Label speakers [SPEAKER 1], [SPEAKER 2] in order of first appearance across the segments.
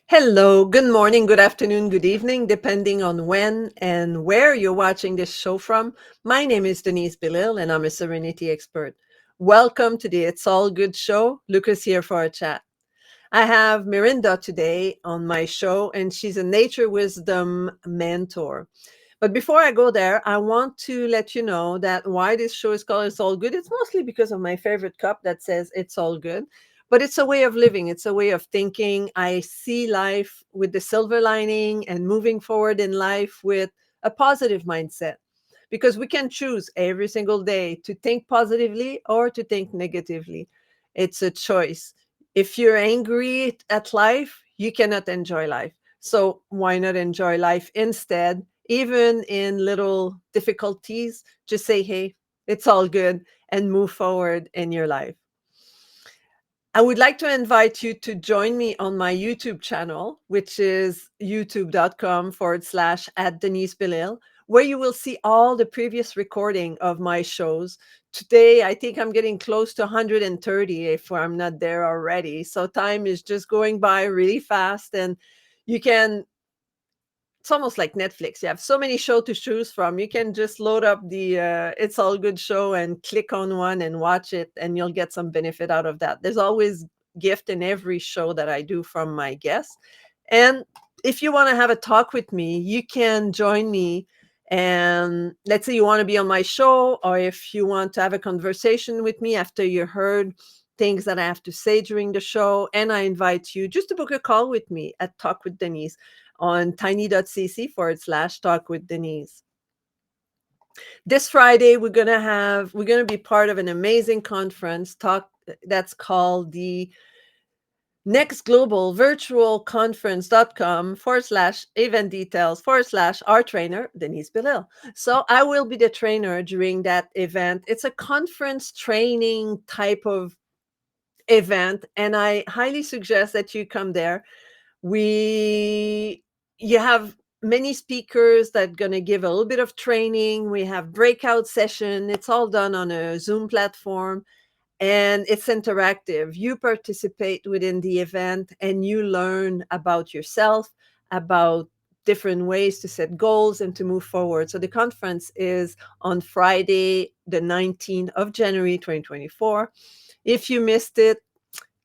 [SPEAKER 1] Hello, good morning, good afternoon, good evening, depending on when and where you're watching this show from. My name is Denise Belisle, and I'm a serenity expert. Welcome to the It's All Good show. Lucas here for a chat. I have Melinda today on my show, and she's a nature wisdom mentor. But before I go there, I want to let you know that why this show is called It's All Good. It's mostly because of my favorite cup that says It's All Good. But it's a way of living, it's a way of thinking. I see life with the silver lining and moving forward in life with a positive mindset because we can choose every single day to think positively or to think negatively. It's a choice. If you're angry at life, you cannot enjoy life. So why not enjoy life instead? Even in little difficulties, just say, hey, it's all good and move forward in your life. I would like to invite you to join me on my YouTube channel, which is youtube.com/ at Denise Belisle, where you will see all the previous recording of my shows. Today, I think I'm getting close to 130 if I'm not there already. So time is just going by really fast, and you can it's almost like Netflix. You have so many shows to choose from. You can just load up the It's All Good show and click on one and watch it, and you'll get some benefit out of that. There's always gift in every show that I do from my guests. And if you want to have a talk with me, you can join me. And let's say you want to be on my show, or if you want to have a conversation with me after you heard things that I have to say during the show, and I invite you just to book a call with me at Talk with Denise on tiny.cc/talk with Denise. This Friday, we're gonna be part of an amazing conference talk that's called the Next Global Virtual Conference.com/event details/our trainer, Denise Belisle. So I will be the trainer during that event. It's a conference training type of event, and I highly suggest that you come there. We You have many speakers that going to give a little bit of training. We have breakout session. It's all done on a Zoom platform, and it's interactive. You participate within the event and you learn about yourself, about different ways to set goals and to move forward. So the conference is on Friday, the 19th of January, 2024. If you missed it,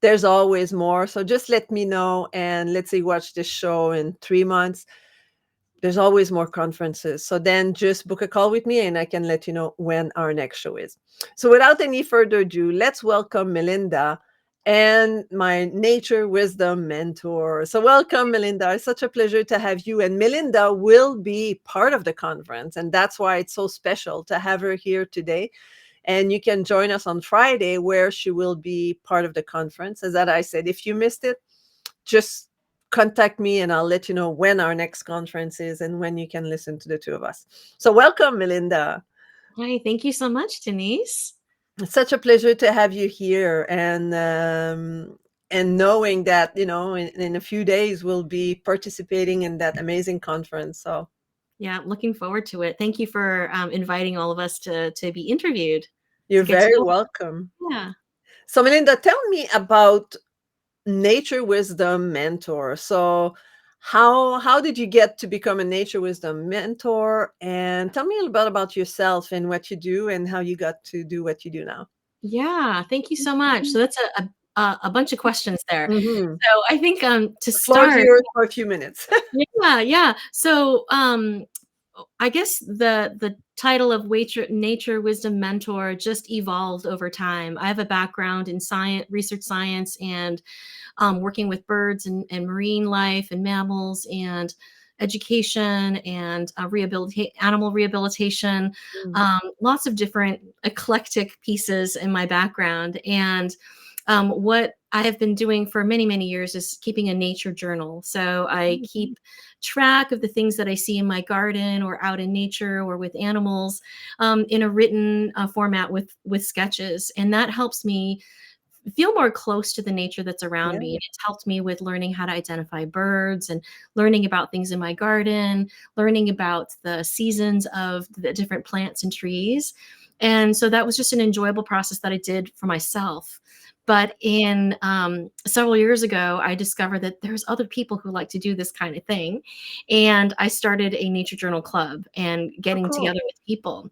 [SPEAKER 1] there's always more. So just let me know, and let's say watch this show in 3 months. There's always more conferences. So then just book a call with me and I can let you know when our next show is. So without any further ado, let's welcome Melinda and my nature wisdom mentor. So welcome, Melinda. It's such a pleasure to have you. And Melinda will be part of the conference. And that's why it's so special to have her here today. And you can join us on Friday where she will be part of the conference. As that I said, if you missed it, just contact me and I'll let you know when our next conference is and when you can listen to the two of us. So welcome, Melinda.
[SPEAKER 2] Hi, thank you so much, Denise.
[SPEAKER 1] It's such a pleasure to have you here, and knowing that in a few days we'll be participating in that amazing conference. So
[SPEAKER 2] Yeah, looking forward to it. Thank you for inviting all of us to be interviewed,
[SPEAKER 1] you're
[SPEAKER 2] to get to
[SPEAKER 1] very
[SPEAKER 2] know.
[SPEAKER 1] welcome.
[SPEAKER 2] Yeah.
[SPEAKER 1] So Melinda, tell me about nature wisdom mentor. So how did you get to become a nature wisdom mentor? And tell me a little bit about yourself and what you do and how you got to do what you do now.
[SPEAKER 2] Yeah, thank you so much. So that's a bunch of questions there.
[SPEAKER 1] Mhm.
[SPEAKER 2] So I think to
[SPEAKER 1] The floor is
[SPEAKER 2] start,
[SPEAKER 1] yours for a few minutes.
[SPEAKER 2] yeah. So I guess the title of nature wisdom mentor just evolved over time. I have a background in science, research science, and working with birds and marine life and mammals and education and animal rehabilitation,
[SPEAKER 1] Mm.
[SPEAKER 2] lots of different eclectic pieces in my background. And what I have been doing for many, many years is keeping a nature journal. So I keep track of the things that I see in my garden or out in nature or with animals, in a written format with sketches. And that helps me feel more close to the nature that's around
[SPEAKER 1] Yeah.
[SPEAKER 2] me. And it's helped me with learning how to identify birds and learning about things in my garden, learning about the seasons of the different plants and trees. And so that was just an enjoyable process that I did for myself. But in several years ago, I discovered that there's other people who like to do this kind of thing. And I started a nature journal club and
[SPEAKER 1] Oh,
[SPEAKER 2] getting
[SPEAKER 1] cool.
[SPEAKER 2] together with people,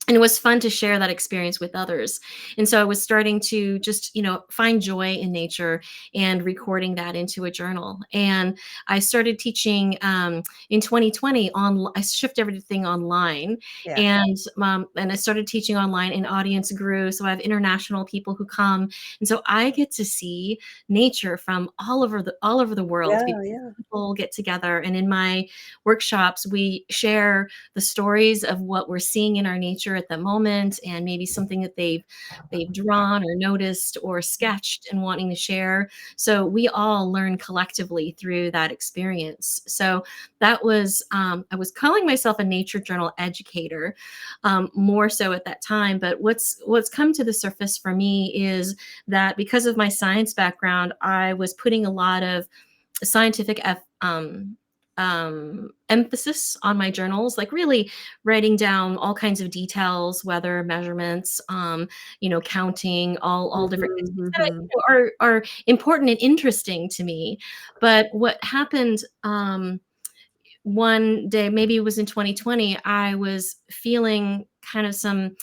[SPEAKER 2] and it was fun to share that experience with others. And so I was starting to just, find joy in nature and recording that into a journal. And I started teaching in 2020 on. I shifted everything online,
[SPEAKER 1] Yeah.
[SPEAKER 2] and I started teaching online, and audience grew. So I have international people who come, and so I get to see nature from all over the world,
[SPEAKER 1] Yeah,
[SPEAKER 2] because
[SPEAKER 1] yeah.
[SPEAKER 2] people get together. And in my workshops, we share the stories of what we're seeing in our nature at the moment, and maybe something that they've drawn or noticed or sketched and wanting to share. So we all learn collectively through that experience. So that was I was calling myself a nature journal educator, more so at that time. But what's come to the surface for me is that because of my science background, I was putting a lot of scientific emphasis on my journals, like really writing down all kinds of details, weather measurements, counting all different
[SPEAKER 1] Mhm,
[SPEAKER 2] things that
[SPEAKER 1] mhm.
[SPEAKER 2] are important and interesting to me. But what happened one day, maybe it was in 2020, I was feeling kind of some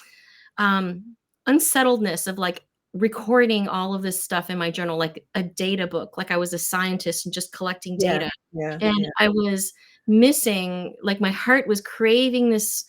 [SPEAKER 2] um, unsettledness of like recording all of this stuff in my journal, like a data book, like I was a scientist and just collecting
[SPEAKER 1] Yeah,
[SPEAKER 2] data.
[SPEAKER 1] yeah,
[SPEAKER 2] And
[SPEAKER 1] yeah,
[SPEAKER 2] I was missing, like, my heart was craving this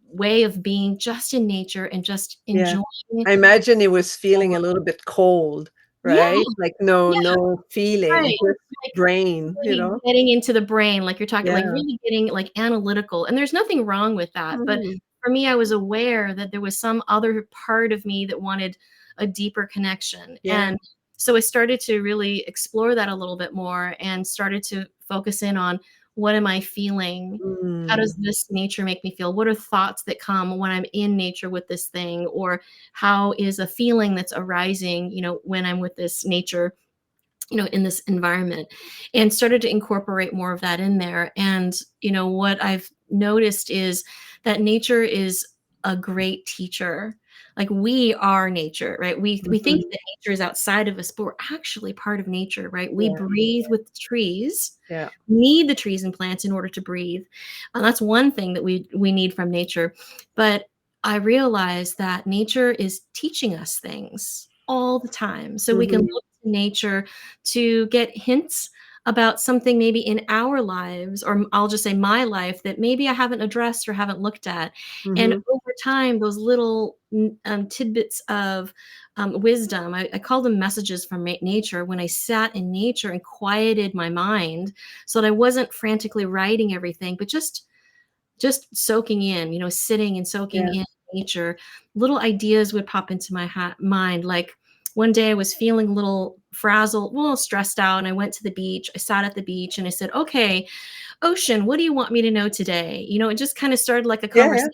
[SPEAKER 2] way of being just in nature and just
[SPEAKER 1] yeah.
[SPEAKER 2] enjoying.
[SPEAKER 1] I imagine it was feeling a little bit cold,
[SPEAKER 2] Yeah,
[SPEAKER 1] right? Like no
[SPEAKER 2] yeah,
[SPEAKER 1] no feeling,
[SPEAKER 2] right.
[SPEAKER 1] just
[SPEAKER 2] Like
[SPEAKER 1] brain, you
[SPEAKER 2] really
[SPEAKER 1] know?
[SPEAKER 2] getting into the brain, like you're talking, like
[SPEAKER 1] Yeah.
[SPEAKER 2] really getting like analytical. And there's nothing wrong with that. But
[SPEAKER 1] Mhm.
[SPEAKER 2] for me, I was aware that there was some other part of me that wanted a deeper connection.
[SPEAKER 1] Yeah.
[SPEAKER 2] And so I started to really explore that a little bit more and started to focus in on, what am I feeling? How does
[SPEAKER 1] Mm.
[SPEAKER 2] this nature make me feel? What are thoughts that come when I'm in nature with this thing? Or how is a feeling that's arising, when I'm with this nature, in this environment? And started to incorporate more of that in there. And, what I've noticed is that nature is a great teacher. Like, we are nature, right? We think
[SPEAKER 1] Mhm.
[SPEAKER 2] that nature is outside of us, but we're actually part of nature, right? We
[SPEAKER 1] Yeah,
[SPEAKER 2] breathe with the trees,
[SPEAKER 1] yeah.
[SPEAKER 2] need the trees and plants in order to breathe. And that's one thing that we need from nature. But I realize that nature is teaching us things all the time. So we can
[SPEAKER 1] Mhm,
[SPEAKER 2] look to nature to get hints about something maybe in our lives, or I'll just say my life, that maybe I haven't addressed or haven't looked at. And
[SPEAKER 1] mhm.
[SPEAKER 2] over time, those little tidbits of wisdom, I call them messages from nature, when I sat in nature and quieted my mind so that I wasn't frantically writing everything, but just soaking in, sitting and soaking
[SPEAKER 1] Yeah,
[SPEAKER 2] in nature. Little ideas would pop into my mind. Like, one day I was feeling a little frazzled, well, stressed out, and I went to the beach. I sat at the beach and I said, "Okay, ocean, what do you want me to know today?" It just kind of started like a
[SPEAKER 1] yeah, yeah,
[SPEAKER 2] conversation.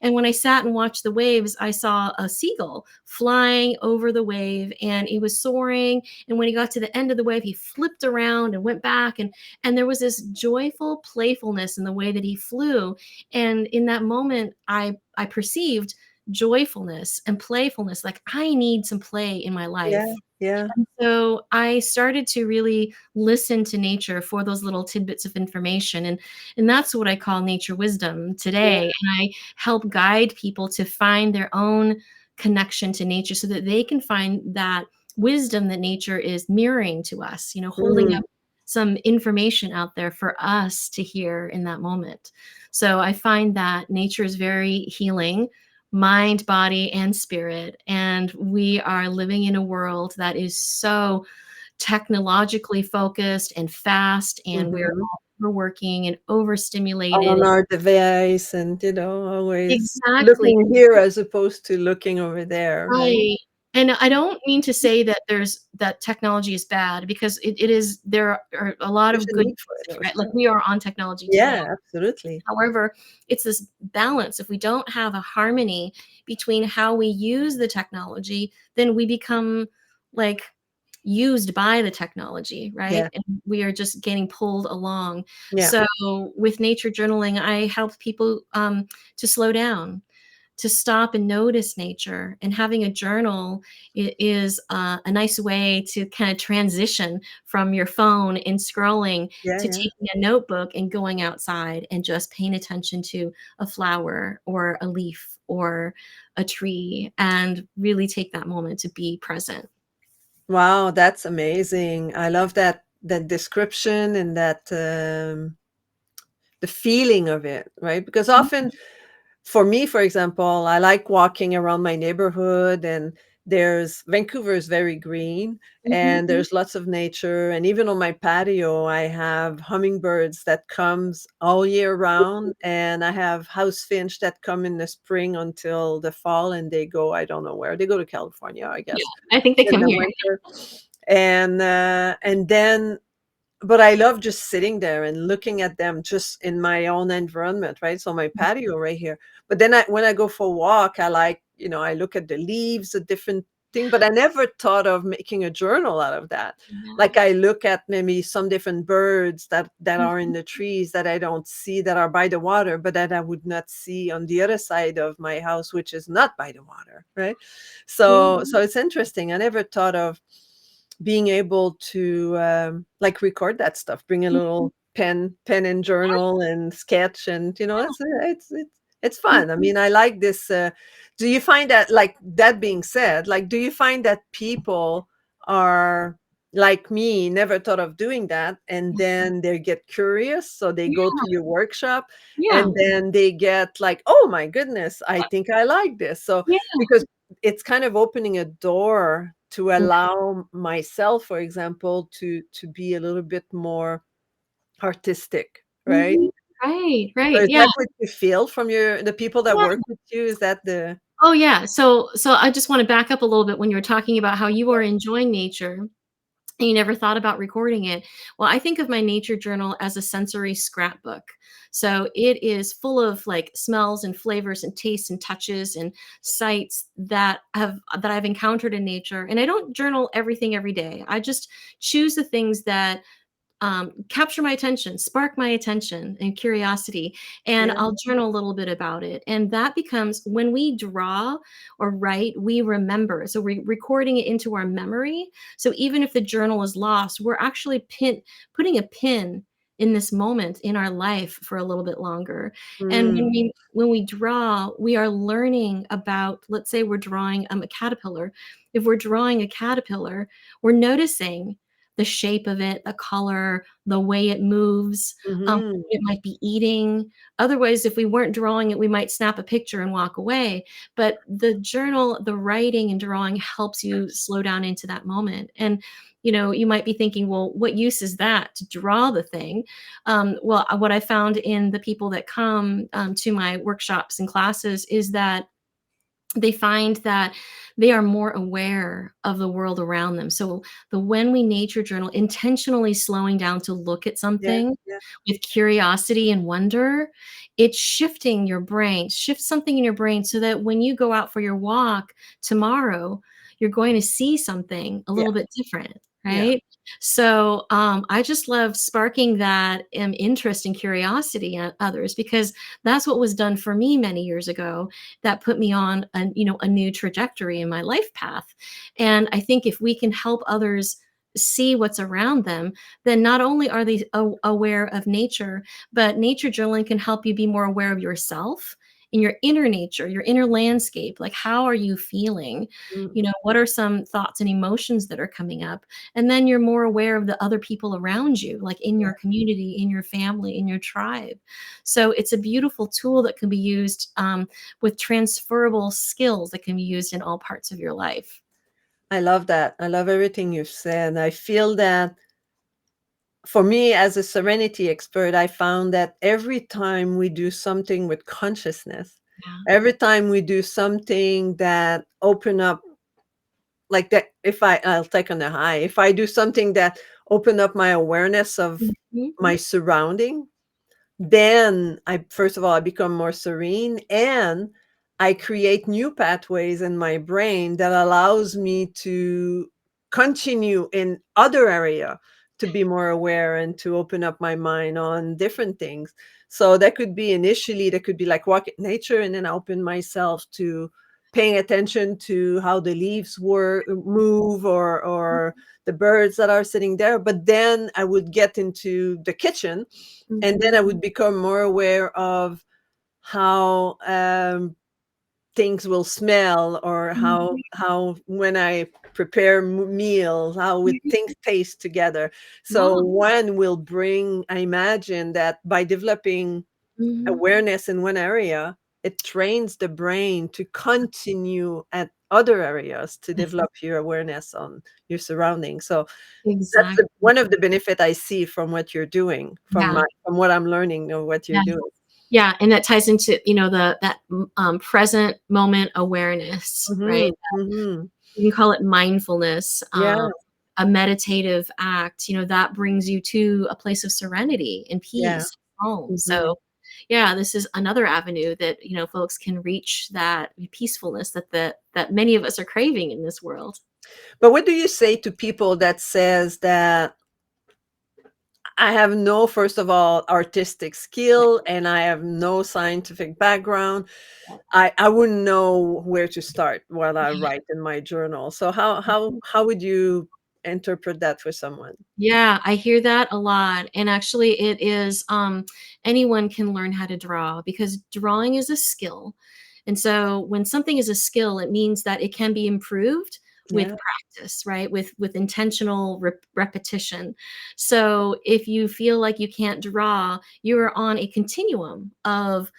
[SPEAKER 2] And when I sat and watched the waves, I saw a seagull flying over the wave, and he was soaring. And when he got to the end of the wave, he flipped around and went back. And there was this joyful playfulness in the way that he flew. And in that moment, I perceived joyfulness and playfulness. Like, I need some play in my
[SPEAKER 1] yeah,
[SPEAKER 2] life.
[SPEAKER 1] yeah.
[SPEAKER 2] So I started to really listen to nature for those little tidbits of information. And that's what I call nature wisdom today. And I help guide people to find their own connection to nature so that they can find that wisdom that nature is mirroring to us, holding
[SPEAKER 1] Mm.
[SPEAKER 2] up some information out there for us to hear in that moment. So I find that nature is very healing, mind, body, and spirit. And we are living in a world that is so technologically focused and fast, and we're
[SPEAKER 1] Mhm.
[SPEAKER 2] all overworking and overstimulated.
[SPEAKER 1] On our device and, always
[SPEAKER 2] Exactly.
[SPEAKER 1] looking here as opposed to looking over there, right?
[SPEAKER 2] Right. And I don't mean to say that that technology is bad, because it is. There are a lot
[SPEAKER 1] There's
[SPEAKER 2] of
[SPEAKER 1] a
[SPEAKER 2] good
[SPEAKER 1] need for
[SPEAKER 2] things
[SPEAKER 1] it
[SPEAKER 2] in it,
[SPEAKER 1] for
[SPEAKER 2] right? Like,
[SPEAKER 1] sure.
[SPEAKER 2] we are on technology today.
[SPEAKER 1] Yeah, absolutely.
[SPEAKER 2] However, it's this balance. If we don't have a harmony between how we use the technology, then we become like used by the technology,
[SPEAKER 1] Yeah,
[SPEAKER 2] right? And we are just getting pulled along.
[SPEAKER 1] yeah.
[SPEAKER 2] So with nature journaling, I help people to slow down, to stop and notice nature. And having a journal is a nice way to kind of transition from your phone and scrolling
[SPEAKER 1] Yeah,
[SPEAKER 2] to
[SPEAKER 1] yeah.
[SPEAKER 2] taking a notebook and going outside and just paying attention to a flower or a leaf or a tree and really take that moment to be present.
[SPEAKER 1] Wow, that's amazing. I love that description and that the feeling of it, right? Because often for me, for example, I like walking around my neighborhood, and there's Vancouver is very green, and
[SPEAKER 2] Mhm.
[SPEAKER 1] there's lots of nature, and even on my patio I have hummingbirds that comes all year round, and I have house finch that come in the spring until the fall, and they go, I don't know where. They go to California, I
[SPEAKER 2] Yeah,
[SPEAKER 1] guess,
[SPEAKER 2] I think they
[SPEAKER 1] in
[SPEAKER 2] come
[SPEAKER 1] the
[SPEAKER 2] here.
[SPEAKER 1] winter. And then but I love just sitting there and looking at them just in my own environment, right? So my patio right here. But then when I go for a walk, I like, I look at the leaves, a different thing, but I never thought of making a journal out of that.
[SPEAKER 2] Yeah.
[SPEAKER 1] Like I look at maybe some different birds that are in
[SPEAKER 2] Mhm.
[SPEAKER 1] the trees that I don't see, that are by the water, but that I would not see on the other side of my house, which is not by the water, right?
[SPEAKER 2] Yeah.
[SPEAKER 1] So it's interesting. I never thought of being able to like record that stuff, bring a
[SPEAKER 2] Mhm.
[SPEAKER 1] little pen and journal and sketch, and it's
[SPEAKER 2] Yeah.
[SPEAKER 1] fun. I mean, I like this. Do you find that, like, that being said, like, do you find that people are like me, never thought of doing that, and then they get curious, so they go
[SPEAKER 2] Yeah.
[SPEAKER 1] to your workshop,
[SPEAKER 2] Yeah.
[SPEAKER 1] and then they get like, oh my goodness, I think I like this. So
[SPEAKER 2] Yeah.
[SPEAKER 1] because it's kind of opening a door to
[SPEAKER 2] Yeah.
[SPEAKER 1] allow myself, for example, to be a little bit more artistic, right?
[SPEAKER 2] Mhm. Right,
[SPEAKER 1] So
[SPEAKER 2] right,
[SPEAKER 1] is
[SPEAKER 2] yeah,
[SPEAKER 1] that what you feel from the people that work
[SPEAKER 2] yeah.
[SPEAKER 1] with you? Is that the
[SPEAKER 2] Oh, yeah, so I just wanna back up a little bit when you were talking about how you are enjoying nature and you never thought about recording it. Well, I think of my nature journal as a sensory scrapbook. So it is full of, like, smells and flavors and tastes and touches and sights that I've encountered in nature, and I don't journal everything every day. I just choose the things that capture my attention, spark my attention and curiosity, and
[SPEAKER 1] yeah.
[SPEAKER 2] I'll journal a little bit about it. And that becomes when we draw or write, we remember. So we're recording it into our memory. So even if the journal is lost, we're actually putting a pin in this moment in our life for a little bit longer. And
[SPEAKER 1] Mm,
[SPEAKER 2] when we draw, we are learning about, let's say we're drawing a caterpillar. If we're drawing a caterpillar, we're noticing the shape of it, the color, the way it moves,
[SPEAKER 1] mhm,
[SPEAKER 2] what it might be eating. Otherwise, if we weren't drawing it, we might snap a picture and walk away. But the journal, the writing and drawing helps you slow down into that moment. And you might be thinking, well, what use is that to draw the thing? What I found in the people that come to my workshops and classes is that they find that they are more aware of the world around them. So the when we nature journal, intentionally slowing down to look at
[SPEAKER 1] yeah,
[SPEAKER 2] something
[SPEAKER 1] yeah,
[SPEAKER 2] with curiosity and wonder, it's shifting your brain, shift something in your brain so that when you go out for your walk tomorrow, you're going to see something a
[SPEAKER 1] yeah,
[SPEAKER 2] little bit different,
[SPEAKER 1] yeah.
[SPEAKER 2] right? So I just love sparking that interest and curiosity in others because that's what was done for me many years ago that put me on a new trajectory in my life path. And I think if we can help others see what's around them, then not only are they aware of nature, but nature journaling can help you be more aware of yourself in your inner nature, your inner landscape. Like, how are you feeling?
[SPEAKER 1] Mm.
[SPEAKER 2] What are some thoughts and emotions that are coming up? And then you're more aware of the other people around you, like in your community, in your family, in your tribe. So it's a beautiful tool that can be used with transferable skills that can be used in all parts of your life.
[SPEAKER 1] I love that. I love everything you've said. I feel that for me, as a serenity expert, I found that every time we do something with consciousness,
[SPEAKER 2] Yeah.
[SPEAKER 1] every time we do something that open up, like that, if I'll take on a high, if I do something that open up my awareness of
[SPEAKER 2] Mhm.
[SPEAKER 1] my surrounding, then I first of all, I become more serene, and I create new pathways in my brain that allows me to continue in other area to be more aware and to open up my mind on different things. So that could be initially, that could be like walk in nature, and then I open myself to paying attention to how the leaves move, or the birds that are sitting there. But then I would get into the kitchen, and then
[SPEAKER 2] Mhm.
[SPEAKER 1] I would become more aware of how things will smell, or
[SPEAKER 2] Mhm.
[SPEAKER 1] how when I prepare meals, how would things taste together. So
[SPEAKER 2] Wow.
[SPEAKER 1] one will bring, I imagine that by developing
[SPEAKER 2] Mhm.
[SPEAKER 1] awareness in one area, it trains the brain to continue at other areas to develop your awareness on your surroundings. So that's
[SPEAKER 2] Exactly.
[SPEAKER 1] one of the benefit I see from what you're doing,
[SPEAKER 2] Yeah.
[SPEAKER 1] from what I'm learning of what you're
[SPEAKER 2] Yeah.
[SPEAKER 1] doing.
[SPEAKER 2] Yeah, and that ties into, present moment awareness, right?
[SPEAKER 1] Mhm, mhm.
[SPEAKER 2] You can call it mindfulness,
[SPEAKER 1] Yeah,
[SPEAKER 2] a meditative act, that brings you to a place of serenity and
[SPEAKER 1] yeah.
[SPEAKER 2] peace, home.
[SPEAKER 1] Mhm.
[SPEAKER 2] So, yeah, this is another avenue that, folks can reach that peacefulness that many of us are craving in this world.
[SPEAKER 1] But what do you say to people that says that I have no, first of all, artistic
[SPEAKER 2] Yeah,
[SPEAKER 1] skill, and I have no scientific background.
[SPEAKER 2] yeah,
[SPEAKER 1] I wouldn't know where to start while I
[SPEAKER 2] yeah.
[SPEAKER 1] write in my journal. So how would you interpret that for someone?
[SPEAKER 2] Yeah, I hear that a lot. And actually, it is anyone can learn how to draw because drawing is a skill. And so when something is a skill, it means that it can be improved with
[SPEAKER 1] Yeah,
[SPEAKER 2] practice, right? With intentional repetition. So if you feel like you can't draw, you are on a continuum of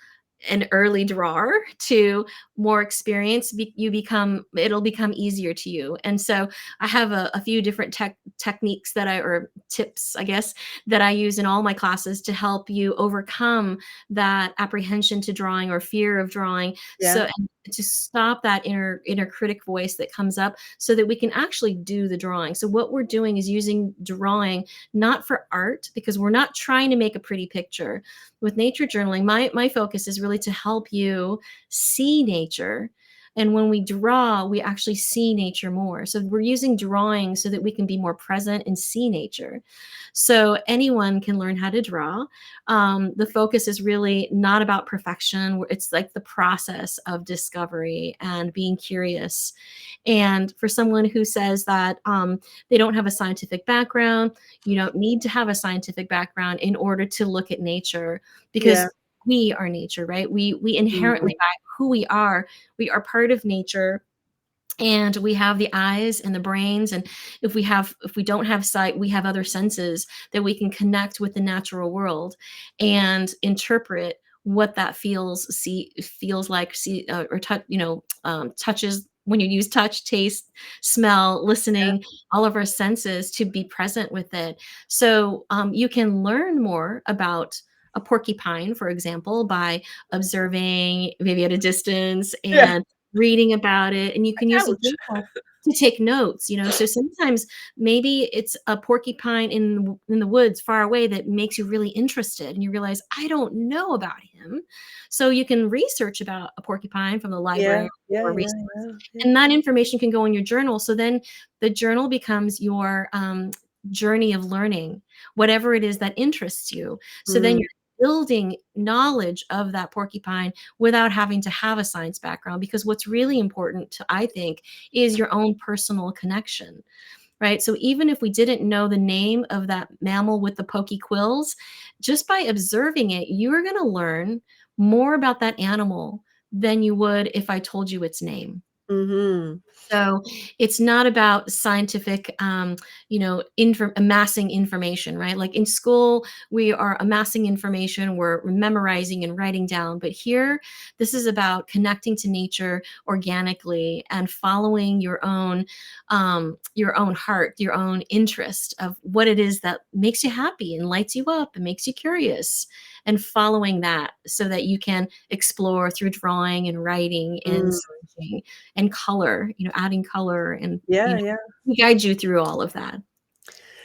[SPEAKER 2] an early drawer to more experience, it'll become easier to you. And so I have a few different techniques or tips, I guess, that I use in all my classes to help you overcome that apprehension to drawing or fear of drawing.
[SPEAKER 1] yeah,
[SPEAKER 2] And to stop that inner critic voice that comes up so that we can actually do the drawing. So what we're doing is using drawing not for art, because we're not trying to make a pretty picture. With nature journaling, my focus is really to help you see nature. And when we draw, we actually see nature more. So we're using drawing so that we can be more present and see nature. So anyone can learn how to draw. The focus is really not about perfection. It's like the process of discovery and being curious. And for someone who says that they don't have a scientific background, you don't need to have a scientific background in order to look at nature,
[SPEAKER 1] yeah.
[SPEAKER 2] because we are nature, right? We
[SPEAKER 1] Mhm.
[SPEAKER 2] inherently, by who we are part of nature, and we have the eyes and the brains. And if we don't have sight, we have other senses that we can connect with the natural world and interpret what that feels like, see, or touch, touches, when you use touch, taste, smell, listening, all of our senses to be present with it. So you can learn more about a porcupine, for example, by observing maybe at a distance
[SPEAKER 1] Yeah,
[SPEAKER 2] and reading about it. And you can use a
[SPEAKER 1] ouch.
[SPEAKER 2] journal to take notes. So sometimes maybe it's a porcupine in the woods far away that makes you really interested, and you realize, I don't know about him. So you can research about a porcupine from the
[SPEAKER 1] Yeah,
[SPEAKER 2] library
[SPEAKER 1] yeah,
[SPEAKER 2] or
[SPEAKER 1] yeah,
[SPEAKER 2] resource,
[SPEAKER 1] yeah, yeah.
[SPEAKER 2] and that information can go in your journal. So then the journal becomes your journey of learning, whatever it is that interests you. So then
[SPEAKER 1] Mm,
[SPEAKER 2] you're building knowledge of that porcupine without having to have a science background, because what's really important to, I think, is your own personal connection, right? So even if we didn't know the name of that mammal with the pokey quills, just by observing it, you are going to learn more about that animal than you would if I told you its name.
[SPEAKER 1] mhm,
[SPEAKER 2] So it's not about scientific, amassing information, right? Like in school, we are amassing information, we're memorizing and writing down. But here, this is about connecting to nature organically and following your own heart, your own interest of what it is that makes you happy and lights you up and makes you curious, and following that so that you can explore through drawing and writing and
[SPEAKER 1] mm.
[SPEAKER 2] searching and color, adding color, and,
[SPEAKER 1] Yeah, yeah.
[SPEAKER 2] we guide you through all of that.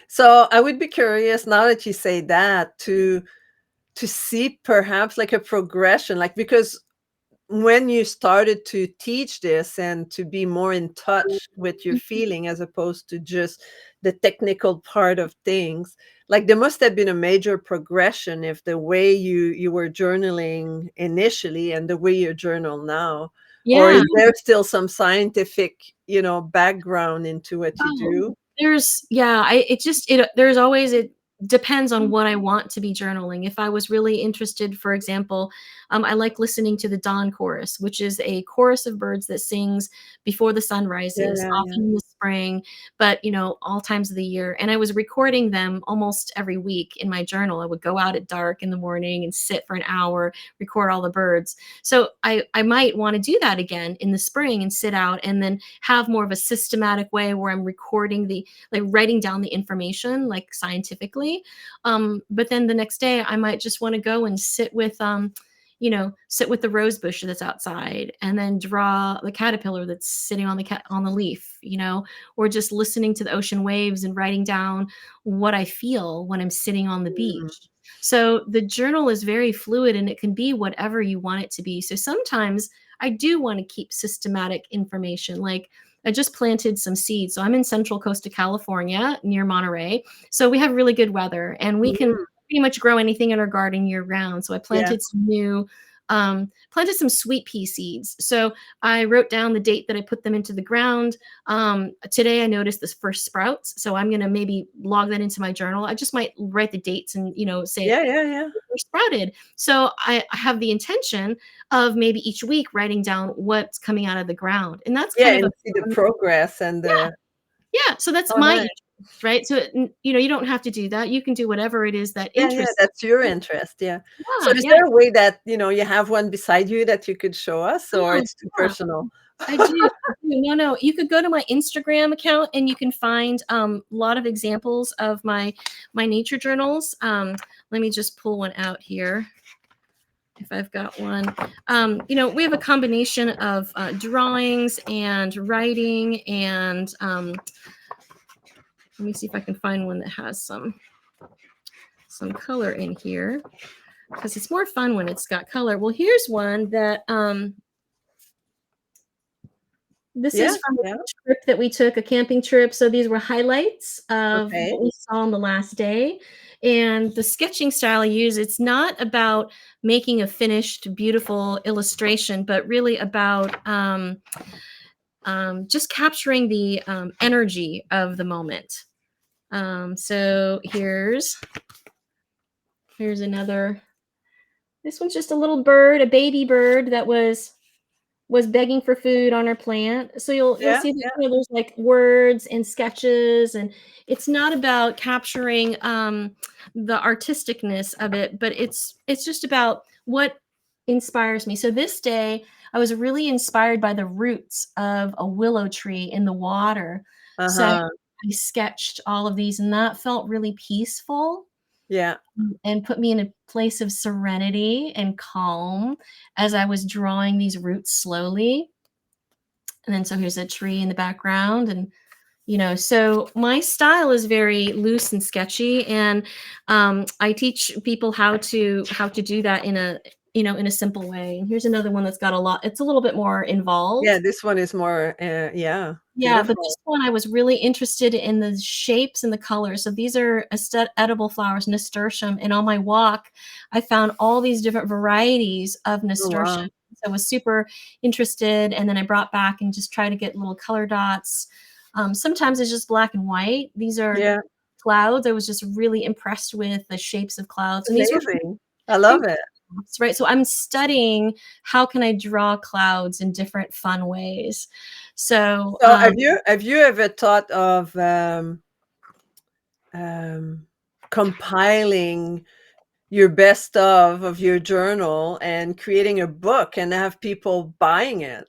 [SPEAKER 1] So I would be curious now that you say that, to see perhaps like a progression, like, because when you started to teach this and to be more in touch with your feeling as opposed to just the technical part of things, like there must have been a major progression if the way you were journaling initially and the way you journal now, or
[SPEAKER 2] Yeah.
[SPEAKER 1] is there still some scientific, background into what you
[SPEAKER 2] Oh,
[SPEAKER 1] do?
[SPEAKER 2] there's yeah, I it just it there's always it depends on what I want to be journaling. If I was really interested, for example, I like listening to the dawn chorus, which is a chorus of birds that sings before the sun
[SPEAKER 1] Yeah,
[SPEAKER 2] rises,
[SPEAKER 1] yeah, yeah.
[SPEAKER 2] often in the spring, but all times of the year. And I was recording them almost every week in my journal. I would go out at dark in the morning and sit for an hour, record all the birds. So I might want to do that again in the spring and sit out and then have more of a systematic way where I'm recording like writing down the information like scientifically. But then the next day I might just want to go and sit with the rose bush that's outside and then draw the caterpillar that's sitting on the leaf, or just listening to the ocean waves and writing down what I feel when I'm sitting on the
[SPEAKER 1] Mm,
[SPEAKER 2] beach. So the journal is very fluid and it can be whatever you want it to be. So sometimes I do want to keep systematic information. Like I just planted some seeds. So I'm in Central Coast of California near Monterey. So we have really good weather and we can
[SPEAKER 1] mm,
[SPEAKER 2] pretty much grow anything in our garden year round. So I
[SPEAKER 1] yeah.
[SPEAKER 2] planted some sweet pea seeds. So I wrote down the date that I put them into the ground. Today I noticed this first sprouts. So I'm going to maybe log that into my journal. I just might write the dates and, say
[SPEAKER 1] Yeah, yeah, yeah.
[SPEAKER 2] they sprouted. So I have the intention of maybe each week writing down what's coming out of the ground. And that's
[SPEAKER 1] Yeah,
[SPEAKER 2] kind of a
[SPEAKER 1] and see the
[SPEAKER 2] fun,
[SPEAKER 1] progress and
[SPEAKER 2] yeah,
[SPEAKER 1] the
[SPEAKER 2] yeah. So that's
[SPEAKER 1] oh,
[SPEAKER 2] my
[SPEAKER 1] nice.
[SPEAKER 2] interest, right? So, you don't have to do that. You can do whatever it is that
[SPEAKER 1] Yeah, yeah,
[SPEAKER 2] interests
[SPEAKER 1] that's your
[SPEAKER 2] you.
[SPEAKER 1] interest, yeah. So
[SPEAKER 2] Yeah,
[SPEAKER 1] is
[SPEAKER 2] yeah.
[SPEAKER 1] there a way that, you have one beside you that you could show us, or
[SPEAKER 2] Oh,
[SPEAKER 1] it's too
[SPEAKER 2] yeah.
[SPEAKER 1] personal?
[SPEAKER 2] I do. I do. No, no. You could go to my Instagram account and you can find a lot of examples of my nature journals. Let me just pull one out here if I've got one. We have a combination of drawings and writing, and let me see if I can find one that has some color in here because it's more fun when it's got color. Well, here's one that this
[SPEAKER 1] Yeah,
[SPEAKER 2] is from a
[SPEAKER 1] yeah,
[SPEAKER 2] trip that we took, a camping trip. So these were highlights of
[SPEAKER 1] okay.
[SPEAKER 2] what we saw on the last day. And the sketching style I use, it's not about making a finished, beautiful illustration, but really about just capturing the energy of the moment. So here's another. This one's just a little bird, a baby bird that was begging for food on her plant. So you'll
[SPEAKER 1] Yeah,
[SPEAKER 2] see that
[SPEAKER 1] yeah,
[SPEAKER 2] there's like words and sketches, and it's not about capturing the artisticness of it, but it's just about what inspires me. So this day I was really inspired by the roots of a willow tree in the water. So
[SPEAKER 1] uh-huh,
[SPEAKER 2] I sketched all of these, and that felt really peaceful
[SPEAKER 1] yeah.
[SPEAKER 2] and put me in a place of serenity and calm as I was drawing these roots slowly. And then so here's a tree in the background, and so my style is very loose and sketchy, and I teach people how to do that in a simple way. And here's another one that's got a lot. It's a little bit more
[SPEAKER 1] Yeah,
[SPEAKER 2] involved.
[SPEAKER 1] this one is more, yeah,
[SPEAKER 2] Yeah, but this
[SPEAKER 1] beautiful.
[SPEAKER 2] one I was really interested in the shapes and the colors. So these are edible flowers, nasturtium, and on my walk, I found all these different varieties of
[SPEAKER 1] Oh,
[SPEAKER 2] nasturtium.
[SPEAKER 1] wow.
[SPEAKER 2] So I was super interested, and then I brought back and just try to get little color dots. Sometimes it's just black and white. These are
[SPEAKER 1] Yeah,
[SPEAKER 2] clouds. I was just really impressed with the shapes of clouds, and these were
[SPEAKER 1] amazing. I
[SPEAKER 2] these
[SPEAKER 1] love
[SPEAKER 2] were
[SPEAKER 1] it.
[SPEAKER 2] clouds, right? So I'm studying how can I draw clouds in different fun ways. So
[SPEAKER 1] So have you ever thought of, um, compiling your best of your journal and creating a book and have people buying it?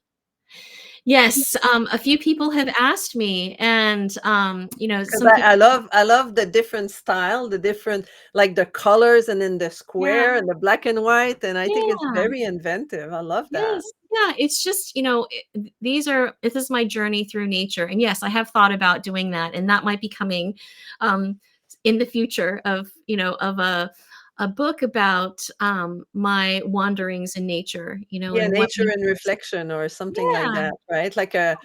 [SPEAKER 2] yes, a few people have asked me, and
[SPEAKER 1] Because
[SPEAKER 2] some people.
[SPEAKER 1] I love the different style, the different, like, the colors and then the
[SPEAKER 2] Yeah,
[SPEAKER 1] square and the black and white, and I think it's
[SPEAKER 2] yeah,
[SPEAKER 1] very inventive. I love that.
[SPEAKER 2] yes, yeah. It's just this is my journey through nature, and yes, I have thought about doing that, and that might be coming um, in the future of a book about my wanderings in nature,
[SPEAKER 1] Yeah,
[SPEAKER 2] and what
[SPEAKER 1] nature and reflection or something like
[SPEAKER 2] yeah,
[SPEAKER 1] that, right? Like a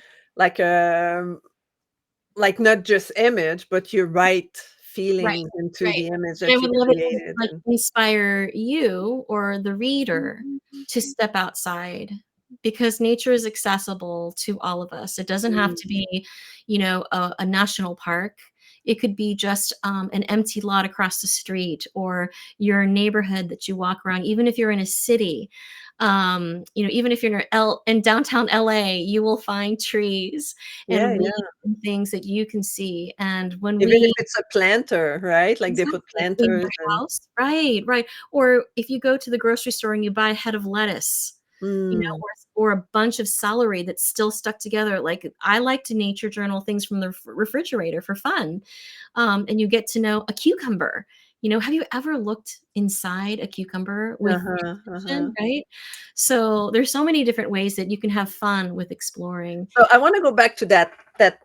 [SPEAKER 1] like not just image, but you write
[SPEAKER 2] right,
[SPEAKER 1] feelings into
[SPEAKER 2] right.
[SPEAKER 1] the image
[SPEAKER 2] And I
[SPEAKER 1] that you
[SPEAKER 2] would love it to,
[SPEAKER 1] created
[SPEAKER 2] like,
[SPEAKER 1] and
[SPEAKER 2] inspire you or the reader to step outside, because nature is accessible to all of us. It doesn't have to
[SPEAKER 1] mm,
[SPEAKER 2] be, a national park. It could be just, an empty lot across the street, or your neighborhood that you walk around, even if you're in a city. Even if you're in downtown LA, you will find trees
[SPEAKER 1] yeah,
[SPEAKER 2] and weeds
[SPEAKER 1] yeah.
[SPEAKER 2] and things that you can see, and when
[SPEAKER 1] Even if
[SPEAKER 2] we
[SPEAKER 1] it's a planter, right? Like they put
[SPEAKER 2] exactly, clean
[SPEAKER 1] planters
[SPEAKER 2] your
[SPEAKER 1] and
[SPEAKER 2] house. Right, right. Or if you go to the grocery store and you buy a head of lettuce,
[SPEAKER 1] mm,
[SPEAKER 2] or a bunch of celery that's still stuck together. Like, I like to nature journal things from the refrigerator for fun. And you get to know a cucumber. Have you ever looked inside a cucumber with
[SPEAKER 1] uh-huh, uh-huh.
[SPEAKER 2] intention, right? So there's so many different ways that you can have fun with exploring.
[SPEAKER 1] So I wanna go back to that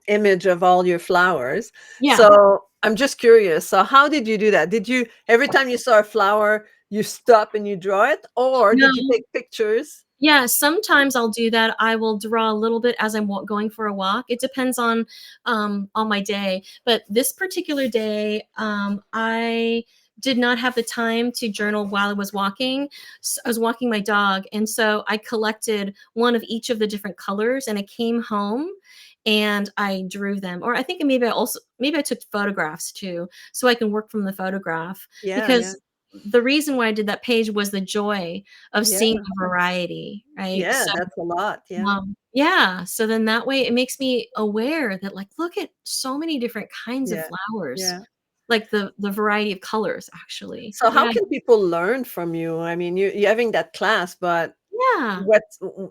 [SPEAKER 1] image of all your flowers.
[SPEAKER 2] Yeah.
[SPEAKER 1] So I'm just curious. So how did you do that? Did you every time you saw a flower, you stop and you draw it, or
[SPEAKER 2] No.
[SPEAKER 1] did you take pictures?
[SPEAKER 2] Yeah, sometimes I'll do that. I will draw a little bit as I'm going for a walk. It depends on my day. But this particular day, I did not have the time to journal while I was walking. I was walking my dog, and so I collected one of each of the different colors, and I came home and I drew them. Or I think maybe I took photographs too, so I can work from the photograph,
[SPEAKER 1] Yeah, yeah,
[SPEAKER 2] because the reason why I did that page was the joy of seeing
[SPEAKER 1] yeah.
[SPEAKER 2] the variety, right?
[SPEAKER 1] Yeah,
[SPEAKER 2] So,
[SPEAKER 1] that's a lot, yeah.
[SPEAKER 2] yeah, so then that way it makes me aware that, like, look at so many different kinds of
[SPEAKER 1] Yeah,
[SPEAKER 2] flowers,
[SPEAKER 1] yeah.
[SPEAKER 2] like the variety of colors, actually.
[SPEAKER 1] So how
[SPEAKER 2] Yeah,
[SPEAKER 1] can people learn from you? I mean, you're having that class, but
[SPEAKER 2] yeah,
[SPEAKER 1] what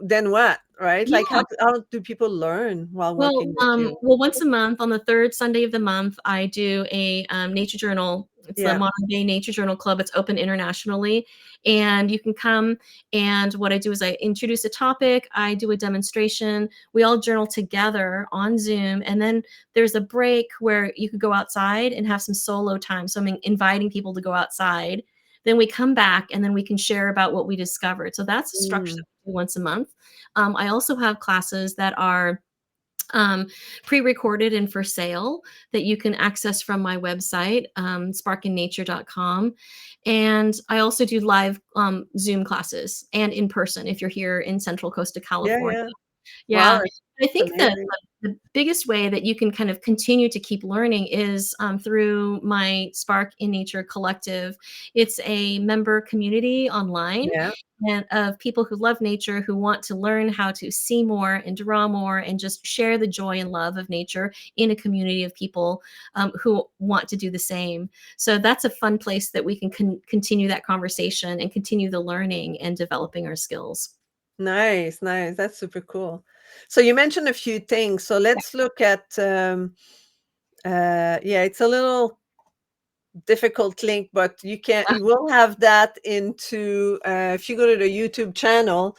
[SPEAKER 1] then what, right? Like
[SPEAKER 2] yeah.
[SPEAKER 1] how do people learn while
[SPEAKER 2] Well,
[SPEAKER 1] working with you?
[SPEAKER 2] once a month, on the 3rd Sunday of the month, I do a, nature journal. It's the
[SPEAKER 1] Yeah.
[SPEAKER 2] Modern Day Nature Journal Club. It's open internationally, and you can come, and what I do is I introduce a topic, I do a demonstration, we all journal together on Zoom, and then there's a break where you could go outside and have some solo time, so I'm inviting people to go outside. Then we come back, and then we can share about what we discovered. So that's a structure
[SPEAKER 1] Mm.
[SPEAKER 2] that we do once a month. I also have classes that are um, pre-recorded and for sale that you can access from my website, sparkinnature.com. And I also do live Zoom classes and in person if you're here in Central Coast of
[SPEAKER 1] Yeah,
[SPEAKER 2] California.
[SPEAKER 1] yeah. Wow,
[SPEAKER 2] Yeah.
[SPEAKER 1] that's
[SPEAKER 2] I think that
[SPEAKER 1] amazing.
[SPEAKER 2] the biggest way that you can kind of continue to keep learning is through my Spark in Nature collective. It's a member community online,
[SPEAKER 1] Yeah.
[SPEAKER 2] and of people who love nature, who want to learn how to see more and draw more and just share the joy and love of nature in a community of people who want to do the same. So that's a fun place that we can continue that conversation and continue the learning and developing our skills.
[SPEAKER 1] Nice, nice. That's super cool. So you mentioned a few things. So let's look at yeah, it's a little difficult link, but you will have that into if you go to the YouTube channel,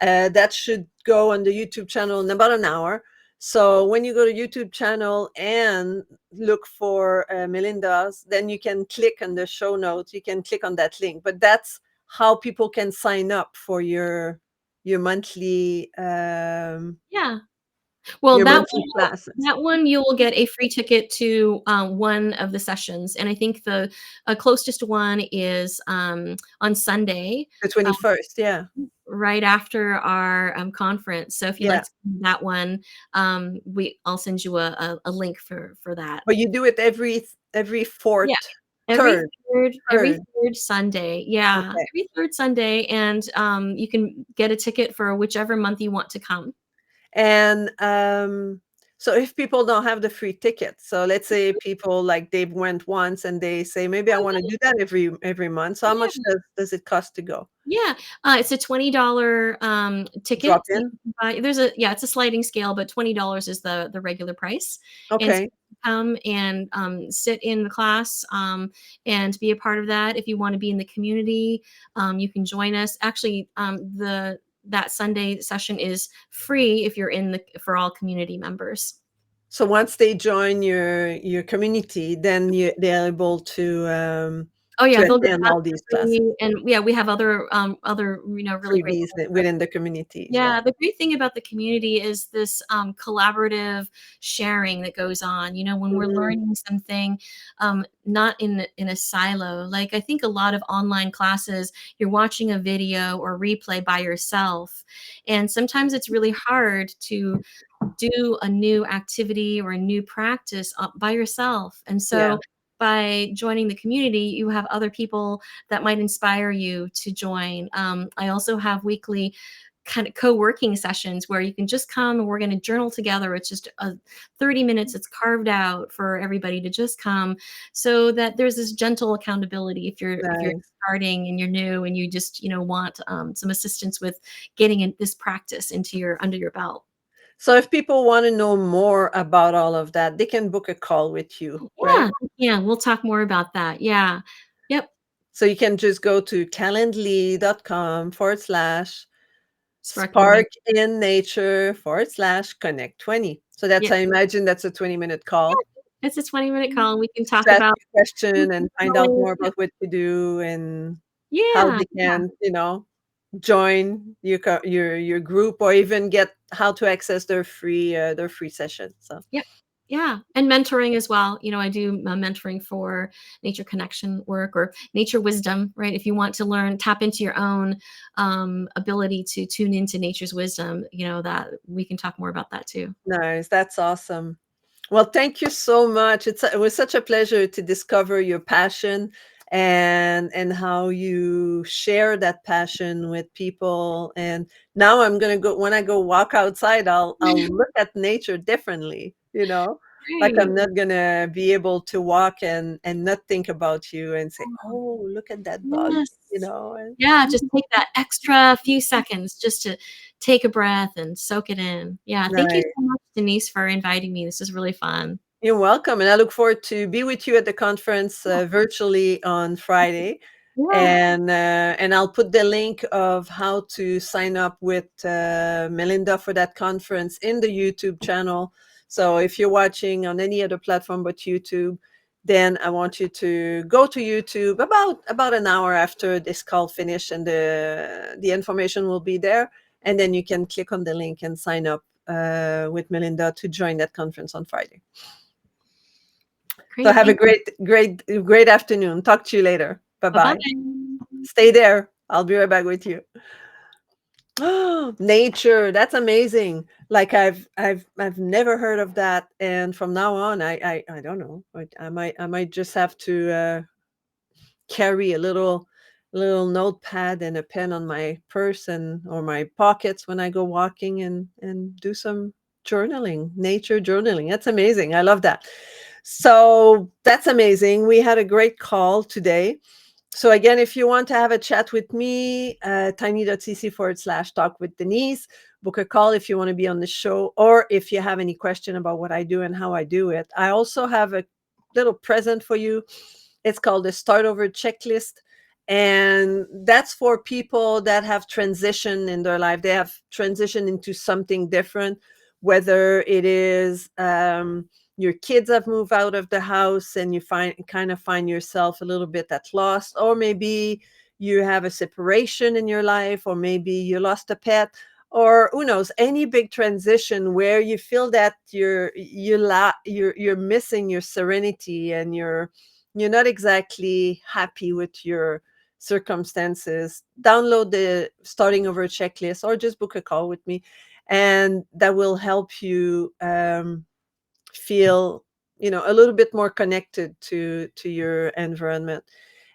[SPEAKER 1] that should go on the YouTube channel in about an hour. So when you go to YouTube channel and look for Melinda's, then you can click on the show notes. You can click on that link. But that's how people can sign up for your monthly
[SPEAKER 2] Yeah. Well,
[SPEAKER 1] your monthly classes.
[SPEAKER 2] that one you will get a free ticket to, one of the sessions, and I think the, closest one is, on Sunday,
[SPEAKER 1] The
[SPEAKER 2] uh,
[SPEAKER 1] 21st. Yeah.
[SPEAKER 2] right after our, conference. So if you'd like
[SPEAKER 1] Yeah.
[SPEAKER 2] to do that one, I'll send you a link for that.
[SPEAKER 1] But you do it every
[SPEAKER 2] Yeah,
[SPEAKER 1] fourth,
[SPEAKER 2] every
[SPEAKER 1] third,
[SPEAKER 2] every
[SPEAKER 1] third.
[SPEAKER 2] 3rd Sunday. Yeah,
[SPEAKER 1] Okay.
[SPEAKER 2] every 3rd Sunday, and, you can get a ticket for whichever month you want to come.
[SPEAKER 1] And so if people don't have the free ticket, so let's say people like they went once and they say, maybe I want to
[SPEAKER 2] Oh,
[SPEAKER 1] do that every month. So how much
[SPEAKER 2] yeah.
[SPEAKER 1] does it cost to go?
[SPEAKER 2] Yeah, it's a $20
[SPEAKER 1] Drop
[SPEAKER 2] ticket. You
[SPEAKER 1] in?
[SPEAKER 2] can buy there's a yeah, it's a sliding scale, but $20 is the regular price, and so
[SPEAKER 1] Okay.
[SPEAKER 2] you can come and, sit in the class, and be a part of that. If you wanna be in the community, you can join us. Actually, the that Sunday session is free if you're in the for all community members.
[SPEAKER 1] So once they join your community, then they're able to
[SPEAKER 2] Oh,
[SPEAKER 1] to
[SPEAKER 2] yeah, they'll get
[SPEAKER 1] attend
[SPEAKER 2] that
[SPEAKER 1] all
[SPEAKER 2] for
[SPEAKER 1] these classes,
[SPEAKER 2] free, and, yeah, we have other, really great
[SPEAKER 1] freebies within the community. Yeah.
[SPEAKER 2] yeah, the great thing about the community is this collaborative sharing that goes on. When we're
[SPEAKER 1] Mhm.
[SPEAKER 2] learning something, not in a silo. Like I think a lot of online classes, you're watching a video or replay by yourself, and sometimes it's really hard to do a new activity or a new practice by yourself. And
[SPEAKER 1] Yeah,
[SPEAKER 2] so by joining the community, you have other people that might inspire you to join. I also have weekly kind of co-working sessions where you can just come and we're going to journal together. It's just 30 minutes. It's carved out for everybody to just come, so that there's this gentle accountability if you're
[SPEAKER 1] nice.
[SPEAKER 2] starting and you're new and you just want some assistance with getting this practice into your under your belt.
[SPEAKER 1] So if people want to know more about all of that, they can book a call with you, right?
[SPEAKER 2] Yeah, yeah, we'll talk more about that. Yeah. Yep.
[SPEAKER 1] So you can just go to calendly.com/spark
[SPEAKER 2] Sparking nature.
[SPEAKER 1] in nature/connect 20. So that's,
[SPEAKER 2] Yeah.
[SPEAKER 1] I imagine that's a 20-minute call
[SPEAKER 2] Yeah. It's a 20-minute call. We can talk
[SPEAKER 1] to ask
[SPEAKER 2] about
[SPEAKER 1] you a question and find out
[SPEAKER 2] going.
[SPEAKER 1] more about what you do and how
[SPEAKER 2] Yeah,
[SPEAKER 1] they
[SPEAKER 2] yeah,
[SPEAKER 1] can, join your group, or even get how to access their free session. So
[SPEAKER 2] yep. Yeah, and mentoring as well. I do mentoring for nature connection work or nature wisdom, right? If you want to learn, tap into your own ability to tune into nature's wisdom, that we can talk more about that too.
[SPEAKER 1] nice. That's awesome. Well, thank you so much. It was such a pleasure to discover your passion and how you share that passion with people. And now I'm gonna go when I go walk outside, I'll look at nature differently, Like
[SPEAKER 2] Right.
[SPEAKER 1] I'm not gonna be able to walk and not think about you and say, "Oh, look at that bug,"
[SPEAKER 2] Yes.
[SPEAKER 1] and
[SPEAKER 2] Yeah, just take that extra few seconds just to take a breath and soak it in. Yeah, thank you
[SPEAKER 1] nice.
[SPEAKER 2] so much, Denise, for inviting me. This is really fun.
[SPEAKER 1] You're welcome, and I look forward to be with you at the conference
[SPEAKER 2] Yeah,
[SPEAKER 1] virtually on Friday,
[SPEAKER 2] yeah,
[SPEAKER 1] and I'll put the link of how to sign up with Melinda for that conference in the YouTube channel. So if you're watching on any other platform but YouTube, then I want you to go to YouTube about an hour after this call finish, and the information will be there, and then you can click on the link and sign up with Melinda to join that conference on Friday. So
[SPEAKER 2] great.
[SPEAKER 1] have a
[SPEAKER 2] Thank you.
[SPEAKER 1] great afternoon. Talk to you later. Bye bye.
[SPEAKER 2] Bye-bye.
[SPEAKER 1] Stay there. I'll be right back with you. Nature, that's amazing. Like I've never heard of that, and from now on, I don't know. I might just have to carry a little notepad and a pen on my purse and or my pockets when I go walking and do some journaling, nature journaling. That's amazing. I love that. So that's amazing. We had a great call today. So again, if you want to have a chat with me, tiny.cc/talk with Denise, book a call if you want to be on the show, or if you have any question about what I do and how I do it. I also have a little present for you. It's called the Start Over Checklist. And that's for people that have transitioned in their life. They have transitioned into something different, whether it is your kids have moved out of the house and you find yourself a little bit at lost, or maybe you have a separation in your life, or maybe you lost a pet, or who knows, any big transition where you feel that you're missing your serenity and you're not exactly happy with your circumstances. Download the Starting Over checklist or just book a call with me, and that will help you feel a little bit more connected to your environment.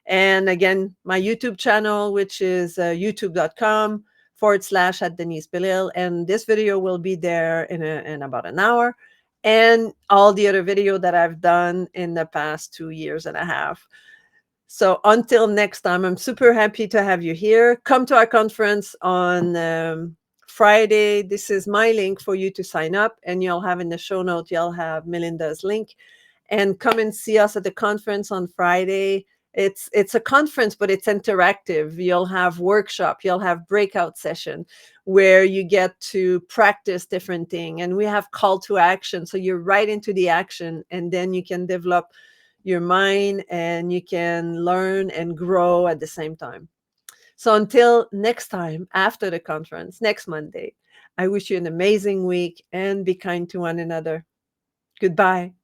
[SPEAKER 1] And again, my YouTube channel, which is youtube.com/ at Denise Belisle, and this video will be there in about an hour, and all the other video that I've done in the past 2 years and a half. So until next time, I'm super happy to have you here. Come to our conference on Friday. This is my link for you to sign up, and you'll have in the show note, you'll have Melinda's link. And come and see us at the conference on Friday. It's a conference, but it's interactive. You'll have workshop, you'll have breakout session where you get to practice different thing, and we have call to action. So you're right into the action, and then you can develop your mind, and you can learn and grow at the same time. So until next time, after the conference, next Monday, I wish you an amazing week and be kind to one another. Goodbye.